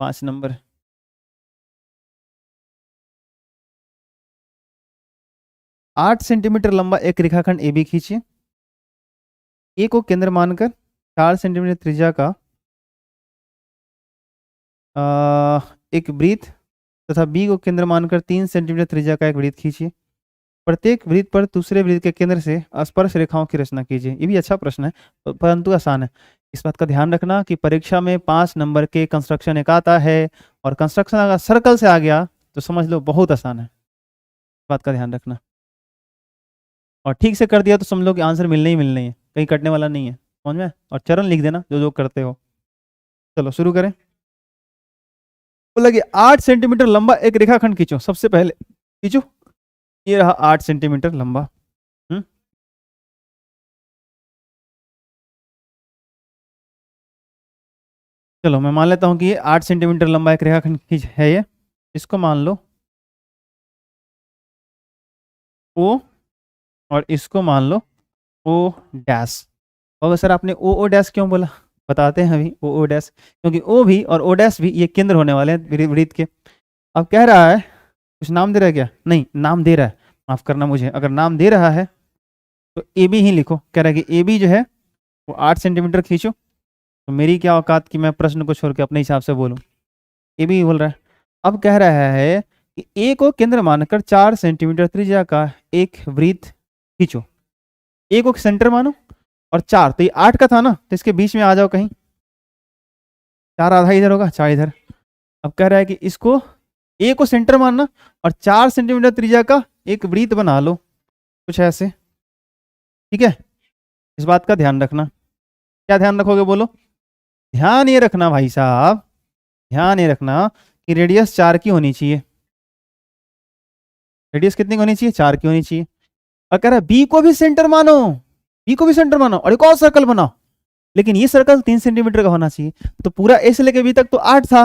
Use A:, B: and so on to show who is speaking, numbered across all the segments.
A: 5 number. 8 centimetre लंबा एक रेखाखंड ए बी खींचिए। ए को केंद्र मानकर 4 सेंटीमीटर त्रिज्या का एक वृत्त तथा बी को केंद्र मानकर 3 सेंटीमीटर त्रिज्या का एक वृत्त खींचिए। प्रत्येक वृत्त पर दूसरे वृत्त के केंद्र से स्पर्श रेखाओं की रचना कीजिए। ये भी अच्छा प्रश्न है परंतु आसान है। इस बात का ध्यान रखना कि परीक्षा में 5 नंबर के कंस्ट्रक्शन एक आता है और कंस्ट्रक्शन अगर सर्कल से आ गया तो समझ लो बहुत आसान है। इस बात का ध्यान रखना और ठीक से कर दिया तो समझ लो कि आंसर मिलने ही मिलने है, कहीं कटने वाला नहीं है। समझ में? और चरण लिख देना जो जो करते हो। चलो शुरू करें। बोला कि 8 सेंटीमीटर लंबा एक रेखाखंड खींचो। सबसे पहले खींचो, ये रहा 8 सेंटीमीटर लंबा। चलो मैं मान लेता हूं कि ये 8 सेंटीमीटर लंबा एक रेखाखंड खींच है। ये इसको मान लो ओ और इसको मान लो ओ डैश। और सर आपने ओ डैश क्यों बोला, बताते हैं अभी। ओ डैश क्योंकि ओ भी और ओ डैश भी ये केंद्र होने वाले हैं वृत्त के। अब कह रहा है कुछ नाम दे रहा है क्या? नहीं, नाम दे रहा है, माफ करना मुझे। अगर नाम दे रहा है तो ए बी ही लिखो। कह रहा है कि ए बी जो है वो 8 सेंटीमीटर खींचो। तो मेरी क्या औकात कि मैं प्रश्न को छोड़ के अपने हिसाब से बोलूं। ए बी बोल रहा है। अब कह रहा है कि ए को केंद्र मानकर 4 सेंटीमीटर त्रिज्या का एक वृत्त खींचो। ए को सेंटर मानो और 4, तो ये 8 का था ना, तो इसके बीच में आ जाओ कहीं। 4 आधा इधर होगा, 4 इधर। अब कह रहा है कि इसको ए को सेंटर मानना और 4 सेंटीमीटर त्रिज्या का एक वृत्त बना लो, कुछ ऐसे। ठीक है, इस बात का ध्यान रखना। क्या ध्यान रखोगे बोलो? ध्यान ये रखना भाई साहब, ध्यान ये रखना कि रेडियस 4 की होनी चाहिए। रेडियस कितनी की होनी चाहिए? 4 की होनी चाहिए। और कह रहा है बी को भी सेंटर मानो, बी को भी सेंटर मानो और एक और सर्कल बनाओ, लेकिन ये सर्कल 3 सेंटीमीटर का होना चाहिए। तो पूरा ए से लेके बी तक तो 8 था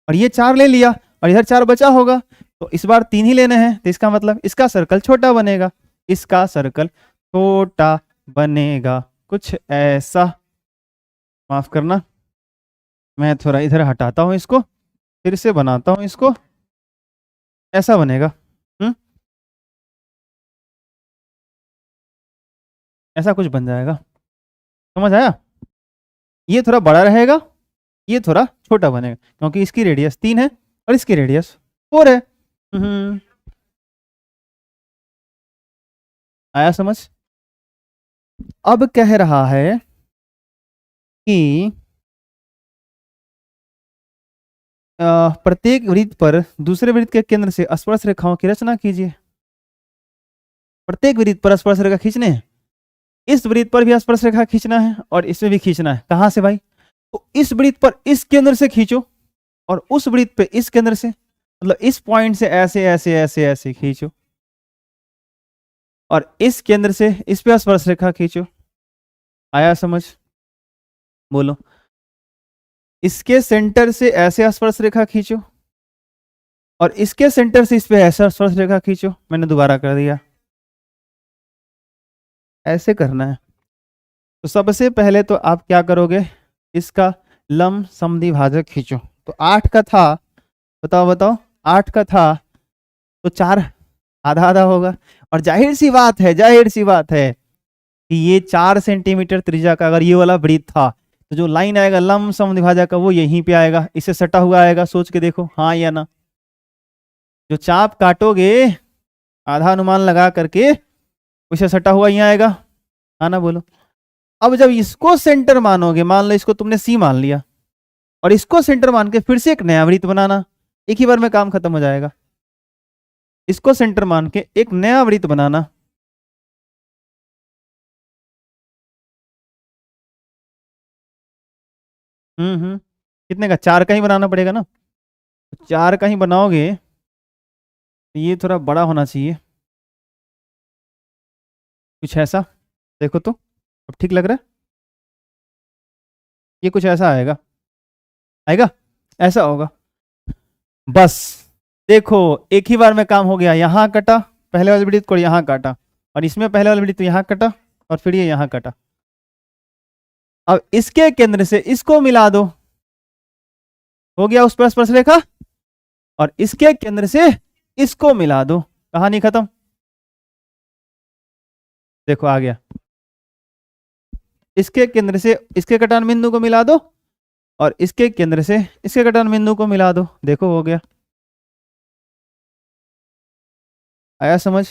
A: और ये 4 ले लिया और इधर 4 बचा होगा, तो इस बार 3 ही लेने हैं। तो इसका मतलब इसका सर्कल छोटा बनेगा, इसका सर्कल छोटा बनेगा, कुछ ऐसा। माफ करना, मैं थोड़ा इधर हटाता हूं इसको, फिर से बनाता हूं इसको। ऐसा बनेगा। ऐसा कुछ बन जाएगा। समझ आया? ये थोड़ा बड़ा रहेगा, ये थोड़ा छोटा बनेगा, क्योंकि इसकी रेडियस 3 है और इसकी रेडियस 4 है। आया समझ? अब कह रहा है कि प्रत्येक वृत्त पर दूसरे वृत्त के केंद्र से स्पर्श रेखाओं की रचना कीजिए। प्रत्येक वृत्त पर स्पर्श रेखा खींचने हैं। इस वृत्त पर भी स्पर्श रेखा खींचना है और इसमें भी खींचना है। कहां से भाई? तो इस वृत्त पर इस केंद्र से खींचो और उस वृत्त पे इस केंद्र से, मतलब इस पॉइंट से ऐसे ऐसे ऐसे ऐसे खींचो और इस केंद्र से इस पे स्पर्श रेखा खींचो। आया समझ? बोलो। इसके सेंटर से ऐसे स्पर्श रेखा खींचो और इसके सेंटर से इस पे ऐसा स्पर्श रेखा खींचो। मैंने दोबारा कर दिया, ऐसे करना है। तो सबसे पहले तो आप क्या करोगे, इसका लंब समद्विभाजक खींचो। तो 8 का था, बताओ बताओ, 8 का था तो 4 आधा आधा होगा। और जाहिर सी बात है, जाहिर सी बात है कि ये 4 सेंटीमीटर त्रिज्या का अगर ये वाला वृत्त था तो जो लाइन आएगा लंब समद्विभाजक का वो यहीं पे आएगा, इससे सटा हुआ आएगा। सोच के देखो, हाँ या ना? जो चाप काटोगे आधा अनुमान लगा करके उसे सटा हुआ यहाँ आएगा, हाँ ना? बोलो। अब जब इसको सेंटर मानोगे, मान लो इसको तुमने सी मान लिया और इसको सेंटर मान के फिर से एक नया वृत्त बनाना, एक ही बार में काम खत्म हो जाएगा। इसको सेंटर मान के एक नया वृत्त बनाना। कितने का? 4 का ही बनाना पड़ेगा ना। 4 का ही बनाओगे तो ये थोड़ा बड़ा होना चाहिए, कुछ ऐसा। देखो तो अब ठीक लग रहा है? ये कुछ ऐसा आएगा, आएगा, ऐसा होगा बस। देखो एक ही बार में काम हो गया। यहाँ कटा पहले वाले वृत्त को, यहाँ काटा, और इसमें पहले वाले वृत्त यहाँ कटा और फिर ये यहाँ कटा। अब इसके केंद्र से इसको मिला दो, हो गया उस पर स्पर्शरेखा, और इसके केंद्र से इसको मिला दो, कहानी खत्म। देखो आ गया, इसके केंद्र से इसके कटान बिंदु को मिला दो, और इसके केंद्र से इसके कटान बिंदु को मिला दो, देखो हो गया। आया समझ?